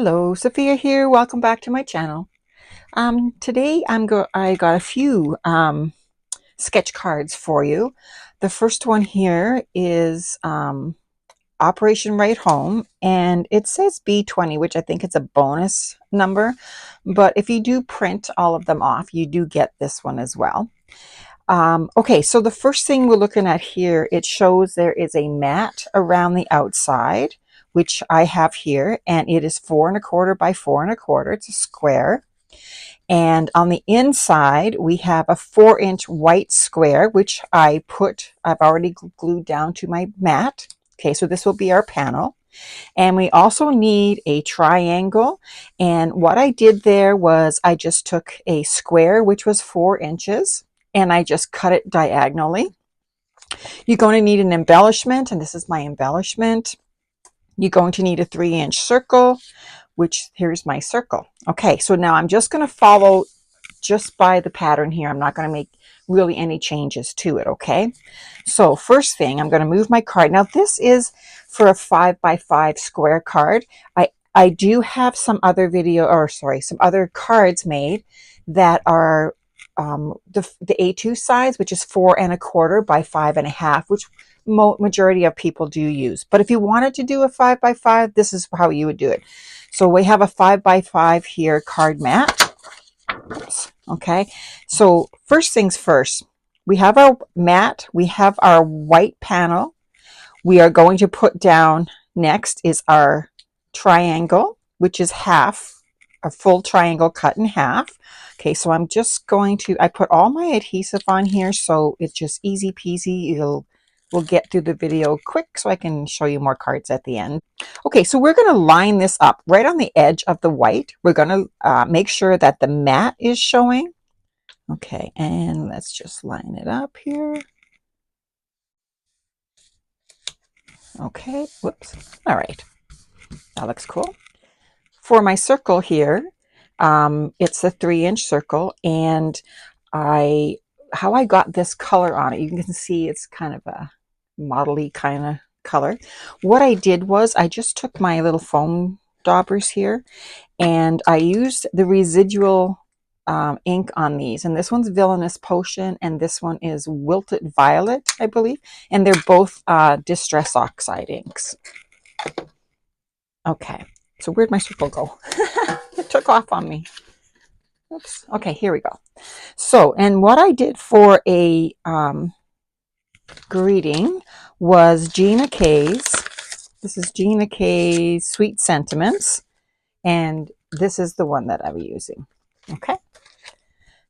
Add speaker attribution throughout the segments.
Speaker 1: Hello, Sophia here. Welcome back to my channel. Today I got a few sketch cards for you. The first one here is Operation Right Home, and it says B20, which I think it's a bonus number. But if you do print all of them off, you do get this one as well. Okay, so the first thing we're looking at here, it shows there is a mat around the outside, which I have here, and it is 4¼ by 4¼ It's a square. And on the inside, we have a 4-inch white square, which I've already glued down to my mat. Okay, so this will be our panel. And we also need a triangle. And what I did there was I just took a square, which was 4 inches, and I just cut it diagonally. You're going to need an embellishment, and this is my embellishment. You're going to need a 3-inch circle, which here's my circle. Okay, so now I'm just going to follow just by the pattern here. I'm not going to make really any changes to it, okay? So first thing, I'm going to move my card. Now this is for a 5x5 square card. I do have some other some other cards made that are the A2 size, which is 4¼ by 5½, which majority of people do use. But if you wanted to do a 5x5, this is how you would do it. So we have a 5x5 here card mat. Oops. Okay, so first things first, we have our mat, we have our white panel. We are going to put down, next is our triangle, which is a full triangle cut in half. Okay, so I'm just going to, I put all my adhesive on here, so it's just easy peasy. We'll get through the video quick so I can show you more cards at the end. Okay, so we're going to line this up right on the edge of the white. We're going to make sure that the mat is showing. Okay, and let's just line it up here. Okay, whoops. All right, that looks cool. For my circle here, it's a 3-inch circle, and how I got this color on it, you can see it's kind of a modelly kind of color. What I did was I just took my little foam daubers here, and I used the residual ink on these, and this one's Villainous Potion, and this one is Wilted Violet, I believe, and they're both Distress Oxide inks. Okay, so where'd my circle go? It took off on me. Oops. Okay, here we go. So, and what I did for a greeting was Gina K's. This is Gina K's Sweet Sentiments, and this is the one that I'm using. Okay,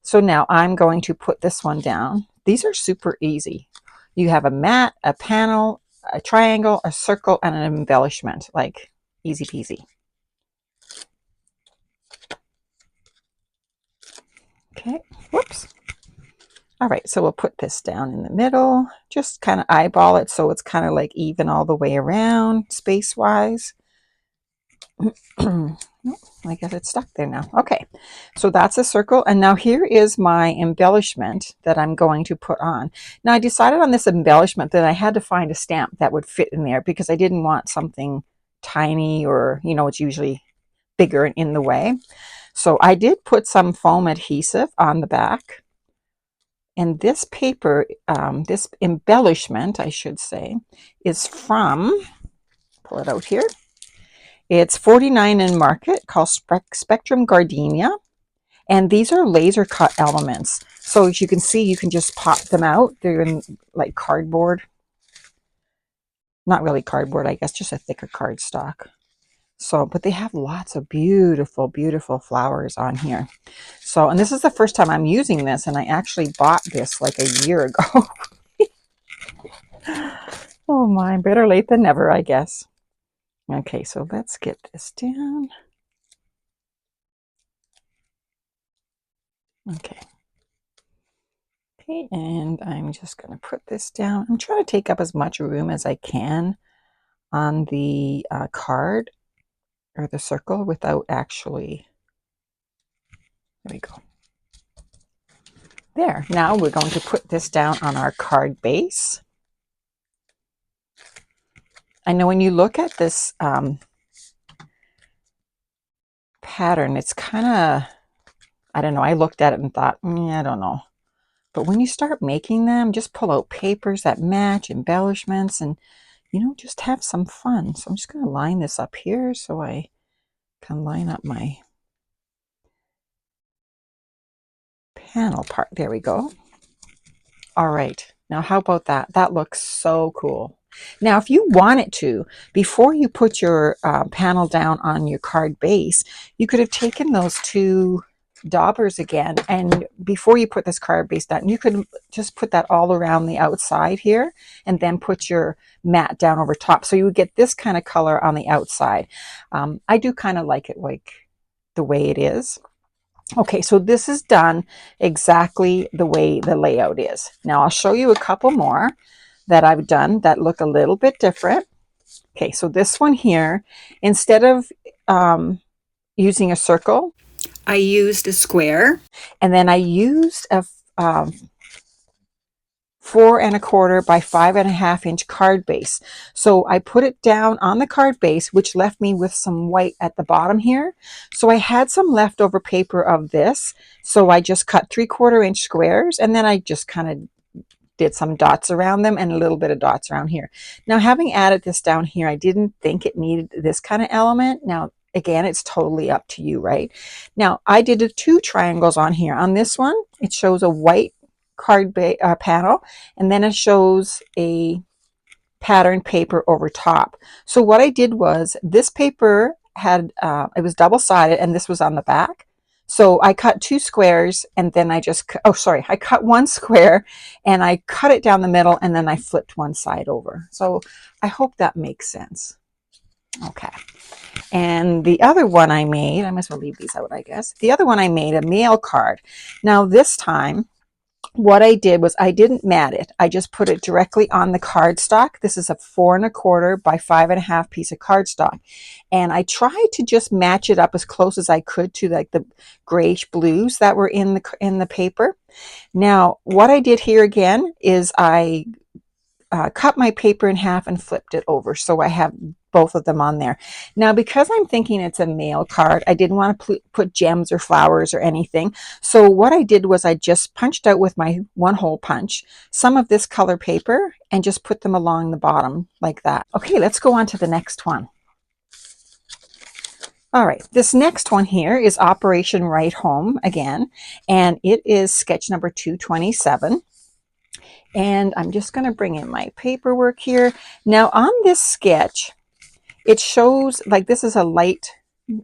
Speaker 1: so now I'm going to put this one down. These are super easy. You have a mat, a panel, a triangle, a circle, and an embellishment. Like, easy peasy. Okay, whoops. All right, so we'll put this down in the middle. Just kind of eyeball it so it's kind of like even all the way around space-wise. I guess it's stuck there now. Okay, so that's a circle, and now here is my embellishment that I'm going to put on. Now I decided on this embellishment that I had to find a stamp that would fit in there because I didn't want something tiny, or it's usually bigger and in the way. So I did put some foam adhesive on the back, and this paper, this embellishment I should say, is from, pull it out here, it's 49 in Market, called Spectrum Gardenia. And these are laser cut elements. So as you can see, you can just pop them out. They're in like cardboard. Not really cardboard, I guess, just a thicker cardstock. So, but they have lots of beautiful, beautiful flowers on here. So, and this is the first time I'm using this, and I actually bought this like a year ago. Oh my, better late than never, I guess. Okay, so let's get this down. Okay. Okay, and I'm just going to put this down. I'm trying to take up as much room as I can on the card or the circle without actually, there we go. There, now we're going to put this down on our card base. I know when you look at this pattern. It's kind of, I don't know, I looked at it and thought, I don't know. But when you start making them, just pull out papers that match, embellishments, and, just have some fun. So I'm just going to line this up here so I can line up my panel part. There we go. All right. Now, how about that? That looks so cool. Now, if you wanted to, before you put your panel down on your card base, you could have taken those two daubers again, and before you put this card base down, you could just put that all around the outside here, and then put your mat down over top. So you would get this kind of color on the outside. I do kind of like it like the way it is. Okay, so this is done exactly the way the layout is. Now I'll show you a couple more that I've done that look a little bit different. Okay, so this one here, instead of using a circle, I used a square, and then I used a 4¼ by 5½ inch card base. So I put it down on the card base, which left me with some white at the bottom here. So I had some leftover paper of this. So I just cut 3/4 inch squares, and then I just kind of did some dots around them and a little bit of dots around here. Now, having added this down here, I didn't think it needed this kind of element. Now, again, it's totally up to you, right? Now, I did 2 triangles on here. On this one, it shows a white card panel, and then it shows a pattern paper over top. So what I did was, this paper had, it was double-sided, and this was on the back. So I cut 2 squares, and then I cut 1 square, and I cut it down the middle, and then I flipped one side over. So I hope that makes sense. Okay. And the other one I made, I might as well leave these out, I guess. The other one I made, a mail card. Now this time, what I did was I didn't mat it. I just put it directly on the cardstock. This is a 4¼ by 5½ piece of cardstock. And I tried to just match it up as close as I could to like the grayish blues that were in the paper. Now, what I did here again is I cut my paper in half and flipped it over. So I have both of them on there. Now, because I'm thinking it's a mail card, I didn't want to put gems or flowers or anything. So what I did was I just punched out with my 1-hole punch some of this color paper and just put them along the bottom like that. Okay, let's go on to the next one. All right, this next one here is Operation Right Home again, and it is sketch number 227. And I'm just going to bring in my paperwork here. Now on this sketch, it shows like this is a light,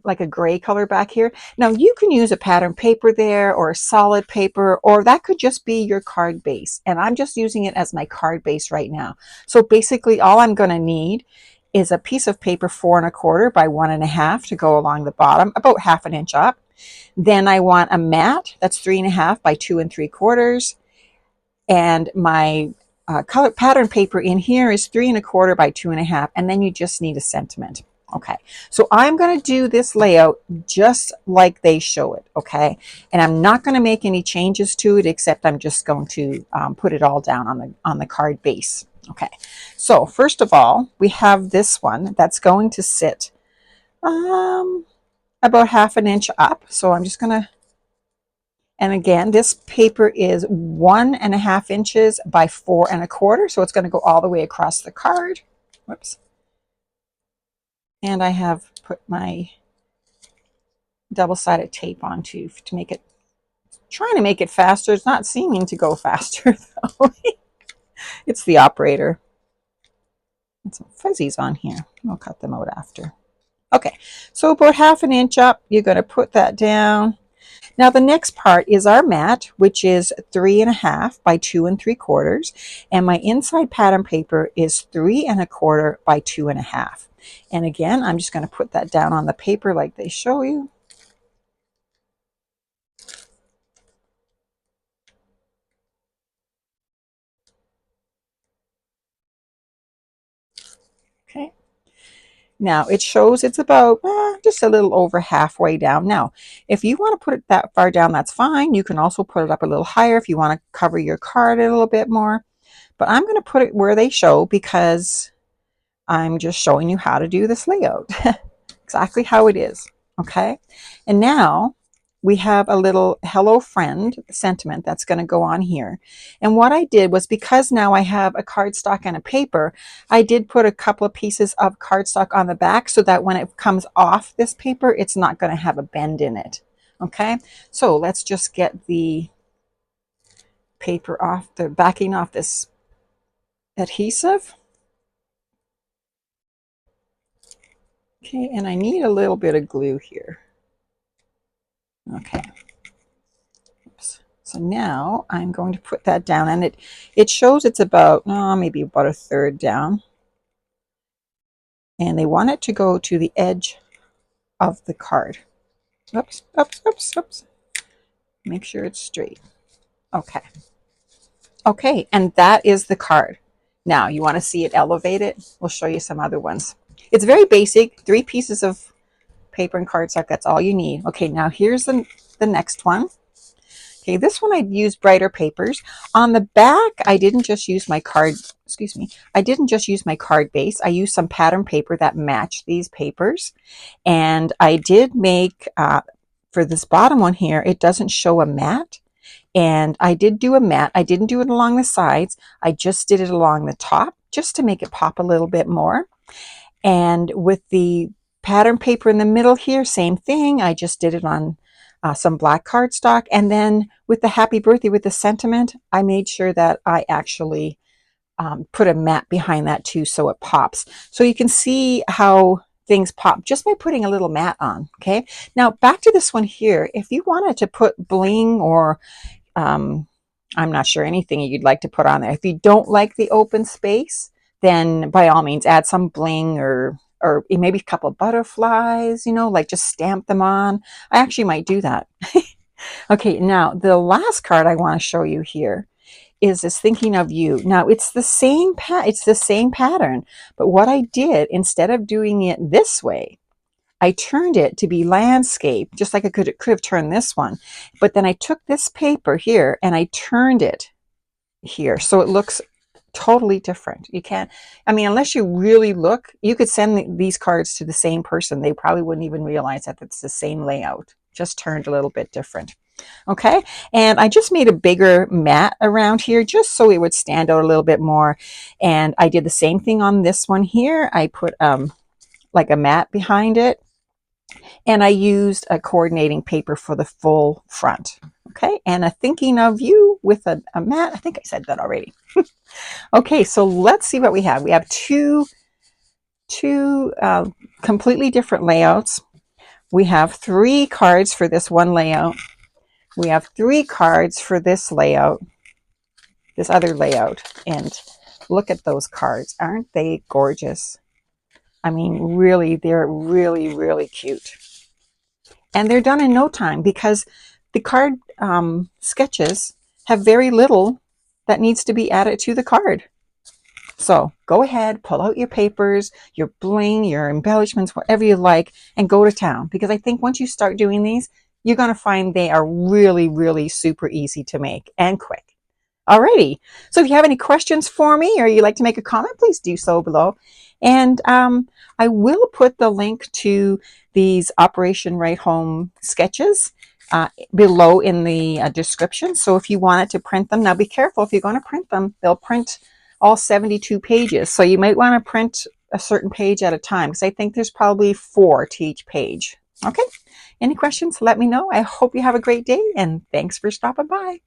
Speaker 1: like a gray color back here. Now you can use a pattern paper there, or a solid paper, or that could just be your card base. And I'm just using it as my card base right now. So basically all I'm going to need is a piece of paper 4¼ by 1½ to go along the bottom, about 1/2 inch up. Then I want a mat that's 3½ by 2¾ and my color pattern paper in here is 3¼ by 2½, and then you just need a sentiment. Okay, so I'm going to do this layout just like they show it, okay? And I'm not going to make any changes to it, except I'm just going to put it all down on the card base. Okay, so first of all, we have this one that's going to sit about 1/2 inch up. So I'm just going to, and again, this paper is 1½ inches by 4¼ so it's going to go all the way across the card. Whoops. And I have put my double-sided tape on to make it, trying to make it faster. It's not seeming to go faster though. It's the operator. And some fuzzies on here. I'll cut them out after. Okay, so about 1/2 inch up, you're going to put that down. Now the next part is our mat, which is 3½ by 2¾ and my inside pattern paper is 3¼ by 2½. And again, I'm just going to put that down on the paper like they show you. Okay. Now it shows it's about just a little over halfway down. Now, if you want to put it that far down, that's fine. You can also put it up a little higher if you want to cover your card a little bit more. But I'm going to put it where they show because I'm just showing you how to do this layout. Exactly how it is. Okay, and now we have a little hello friend sentiment that's going to go on here. And what I did was, because now I have a cardstock and a paper, I did put a couple of pieces of cardstock on the back so that when it comes off this paper, it's not going to have a bend in it. Okay, so let's just get the paper off, the backing off this adhesive. Okay, and I need a little bit of glue here. Okay. Oops. So now I'm going to put that down, and it shows it's about maybe about a third down. And they want it to go to the edge of the card. Oops, oops, oops, oops. Make sure it's straight. Okay. Okay, and that is the card. Now, you want to see it elevated? We'll show you some other ones. It's very basic, 3 pieces of paper and cardstock. That's all you need. Okay, now here's the next one. Okay, this one I used brighter papers. On the back, I didn't just use my card, excuse me, I didn't just use my card base. I used some pattern paper that matched these papers. And I did make, for this bottom one here, it doesn't show a mat. And I did do a mat. I didn't do it along the sides. I just did it along the top, just to make it pop a little bit more. And with the pattern paper in the middle here, same thing. I just did it on some black cardstock. And then with the happy birthday, with the sentiment, I made sure that I actually put a mat behind that too, so it pops. So you can see how things pop just by putting a little mat on. Okay, now back to this one here. If you wanted to put bling or I'm not sure, anything you'd like to put on there. If you don't like the open space, then by all means add some bling or maybe a couple of butterflies, like just stamp them on. I actually might do that. Okay, now the last card I want to show you here is this thinking of you. Now it's the same pattern, but what I did, instead of doing it this way, I turned it to be landscape, just like I could have turned this one. But then I took this paper here and I turned it here, so it looks totally different. You can't, I mean, unless you really look, you could send these cards to the same person. They probably wouldn't even realize that it's the same layout, just turned a little bit different. Okay, and I just made a bigger mat around here just so it would stand out a little bit more. And I did the same thing on this one here. I put like a mat behind it, and I used a coordinating paper for the full front. Okay, and a thinking of you with a mat. I think I said that already. Okay, so let's see what we have. We have two completely different layouts. We have 3 cards for this one layout. We have 3 cards for this layout, this other layout. And look at those cards. Aren't they gorgeous? I mean, really, they're really, really cute. And they're done in no time, because the card sketches have very little that needs to be added to the card. So go ahead, pull out your papers, your bling, your embellishments, whatever you like, and go to town. Because I think once you start doing these, you're going to find they are really, really super easy to make and quick. Alrighty. So if you have any questions for me, or you'd like to make a comment, please do so below. And I will put the link to these Operation Right Home sketches below in the description. So if you wanted to print them, now be careful, if you're going to print them, they'll print all 72 pages. So you might want to print a certain page at a time, because I think there's probably 4 to each page. Okay. Any questions? Let me know. I hope you have a great day, and thanks for stopping by.